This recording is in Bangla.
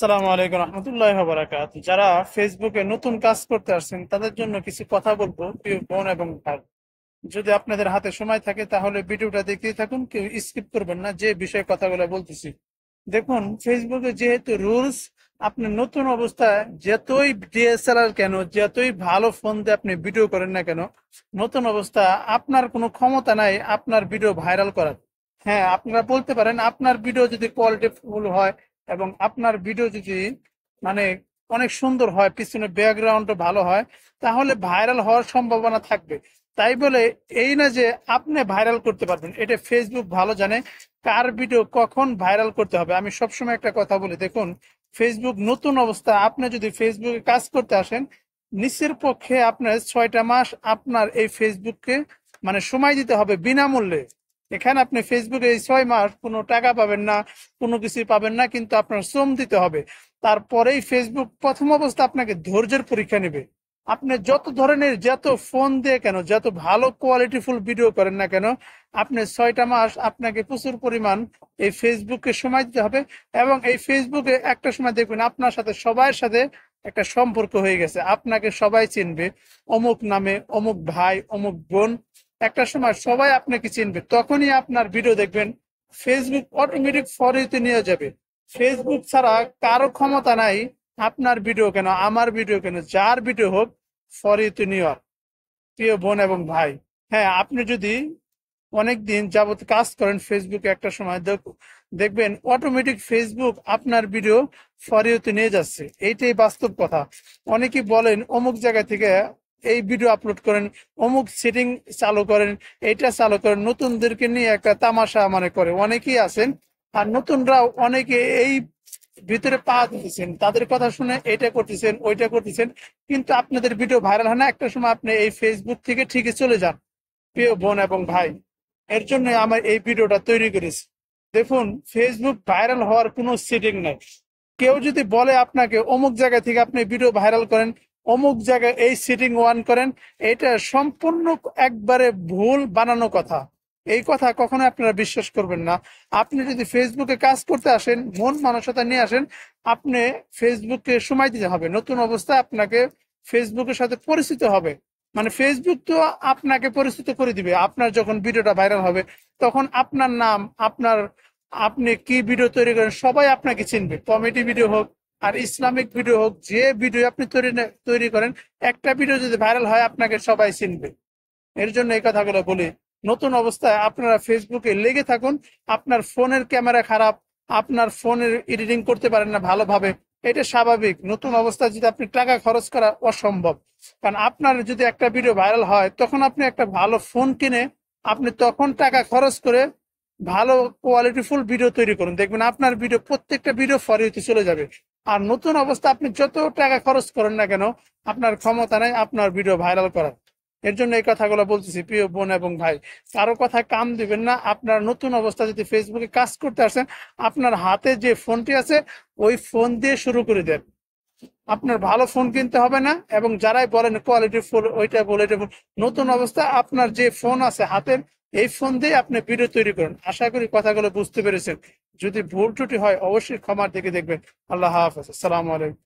আসসালামু আলাইকুম রহমতুল্লাহ বারাকাত। যারা ফেসবুকে নতুন কাজ করতে আসছেন তাদের জন্য কিছু কথা বলবো প্রিয় বোন এবং ভাই। যদি আপনাদের হাতে সময় থাকে তাহলে ভিডিওটা দেখতেই থাকুন, কেউ স্কিপ করবেন না। যে বিষয়ে কথাগুলো বলতেছি, দেখুন ফেসবুকে যেহেতু রুলস, আপনি নতুন অবস্থায় যতই ডিএসএলআর কেন, যতই ভালো ফোন দিয়ে আপনি ভিডিও করেন না কেন, নতুন অবস্থা আপনার কোনো ক্ষমতা নাই আপনার ভিডিও ভাইরাল করার। হ্যাঁ, আপনারা বলতে পারেন আপনার ভিডিও যদি কোয়ালিটিফুল হয় এবং আপনার ভিডিও যদি মানে অনেক সুন্দর হয়, পিছনে ব্যাকগ্রাউন্ডও ভালো হয়, তাহলে ভাইরাল হওয়ার সম্ভাবনা থাকবে। তাই বলে এই না যে আপনি ভাইরাল করতে পারবেন, এটা ফেসবুক ভালো জানে কার ভিডিও কখন ভাইরাল করতে হবে। আমি সবসময় একটা কথা বলি, দেখুন ফেসবুক নতুন অবস্থা, আপনি যদি ফেসবুকে কাজ করতে আসেন, নিচের পক্ষে আপনার 6টা মাস আপনার এই ফেসবুককে সময় দিতে হবে বিনামূল্যে। এখানে আপনি ফেসবুকে এই 6 মাস কোনো টাকা পাবেন না, কোনো কিছু পাবেন না, কিন্তু আপনার শ্রম দিতে হবে। তারপরেই ফেসবুক প্রথম অবস্থা আপনাকে ধৈর্যের পরীক্ষা নেবে। আপনি যত ধরনের যত ফোন দিয়ে কেন, যত ভালো কোয়ালিটিফুল ভিডিও করেন না কেন, আপনি 6টা মাস আপনাকে প্রচুর পরিমাণ এই ফেসবুককে সময় দিতে হবে। এবং এই ফেসবুকে একটা সময় দেখবেন আপনার সাথে সবার সাথে একটা সম্পর্ক হয়ে গেছে, আপনাকে সবাই চিনবে অমুক নামে, অমুক ভাই, অমুক বোন। একটা সময় সবাই আপনাকে চিনবে, তখনই আপনার ভিডিও দেখবেন ফেসবুক অটোমেটিক ফর ইউতে নিয়ে যাবে। ফেসবুক ছাড়া কারো ক্ষমতা নাই আপনার ভিডিও কেন, আমার ভিডিও কেন, যার ভিডিও হোক ফর ইউতে নেওয়ার। প্রিয় বোন এবং ভাই, হ্যাঁ, আপনি যদি অনেকদিন যাবত কাজ করেন ফেসবুকে, একটা সময় দেখবেন অটোমেটিক ফেসবুক আপনার ভিডিও ফর ইউতে নিয়ে যাচ্ছে। এইটাই বাস্তব কথা। অনেকেই বলেন অমুক জায়গা থেকে এই ভিডিও আপলোড করেন, অমুক সেটিং চালু করেন, এইটা চালু করেন, নতুনদেরকে নিয়ে একটা তামাশা করে অনেকেই আছেন। আর নতুনরাও অনেকে এই ভিতরে পা দিতেছেন, তাদের কথা শুনে এটা করতেছেন, ওইটা করতেছেন, কিন্তু আপনাদের ভিডিও ভাইরাল হয় না। একটা সময় আপনি এই ফেসবুক থেকে ঠিকই চলে যান। প্রিয় বোন এবং ভাই, এর জন্য আমার এই ভিডিওটা তৈরি করেছি। দেখুন ফেসবুক ভাইরাল হওয়ার কোনো সেটিং নাই। কেউ যদি বলে আপনাকে অমুক জায়গা থেকে আপনি ভিডিও ভাইরাল করেন, অমুক জায়গায় এই সেটিং অন করেন, এটা সম্পূর্ণ একবারে ভুল বানানো কথা। এই কথা কখনো আপনারা বিশ্বাস করবেন না। আপনি যদি ফেসবুকে কাজ করতে আসেন, মন মানসিকতা নিয়ে আসেন, আপনি ফেসবুককে সময় দিতে হবে। নতুন অবস্থায় আপনাকে ফেসবুকের সাথে পরিচিত হবে। ফেসবুক তো আপনাকে পরিচিত করে দিবে। আপনার যখন ভিডিওটা ভাইরাল হবে, তখন আপনার নাম, আপনার, আপনি কি ভিডিও তৈরি করেন সবাই আপনাকে চিনবে। কমেডি ভিডিও হোক আর ইসলামিক ভিডিও হোক, যে ভিডিও আপনি তৈরি করেন, একটা ভিডিও যদি ভাইরাল হয় আপনাকে সবাই চিনবে। এর জন্য এই কথাগুলো বলি, নতুন অবস্থায় আপনারা ফেসবুকে লেগে থাকুন। আপনার ফোনের ক্যামেরা খারাপ, আপনার ফোনের এডিটিং করতে পারেন না ভালোভাবে, এটা স্বাভাবিক। নতুন অবস্থায় যদি আপনি টাকা খরচ করা অসম্ভব, কারণ আপনার যদি একটা ভিডিও ভাইরাল হয় তখন আপনি একটা ভালো ফোন কিনে আপনি তখন টাকা খরচ করে ভালো কোয়ালিটিফুল ভিডিও তৈরি করুন, দেখবেন আপনার ভিডিও প্রত্যেকটা ভিডিও ফর ইউতে চলে যাবে। আর নতুন অবস্থা আপনি যত টাকা খরচ করেন না কেন, আপনার ক্ষমতা নাই আপনার ভিডিও ভাইরাল করার। এর জন্য এই কথাগুলো বলতেছি প্রিয় বোন এবং ভাই, কারো কথায় কান দিবেন না। আপনার নতুন অবস্থা যদি ফেসবুকে কাজ করতে আসেন, আপনার হাতে যে ফোনটি আছে ওই ফোন দিয়ে শুরু করে দেন। আপনার ভালো ফোন কিনতে হবে না, এবং যারাই বলেন কোয়ালিটি ফুল, ওইটা বলে এটা বলে, নতুন অবস্থা আপনার যে ফোন আছে হাতের, এই ফোন দিয়ে আপনি ভিডিও তৈরি করুন। আশা করি কথাগুলো বুঝতে পেরেছেন। যদি ভুল ত্রুটি হয় অবশ্যই ক্ষমার দিকে দেখবেন। আল্লাহ হাফেজ, আসসালামু আলাইকুম।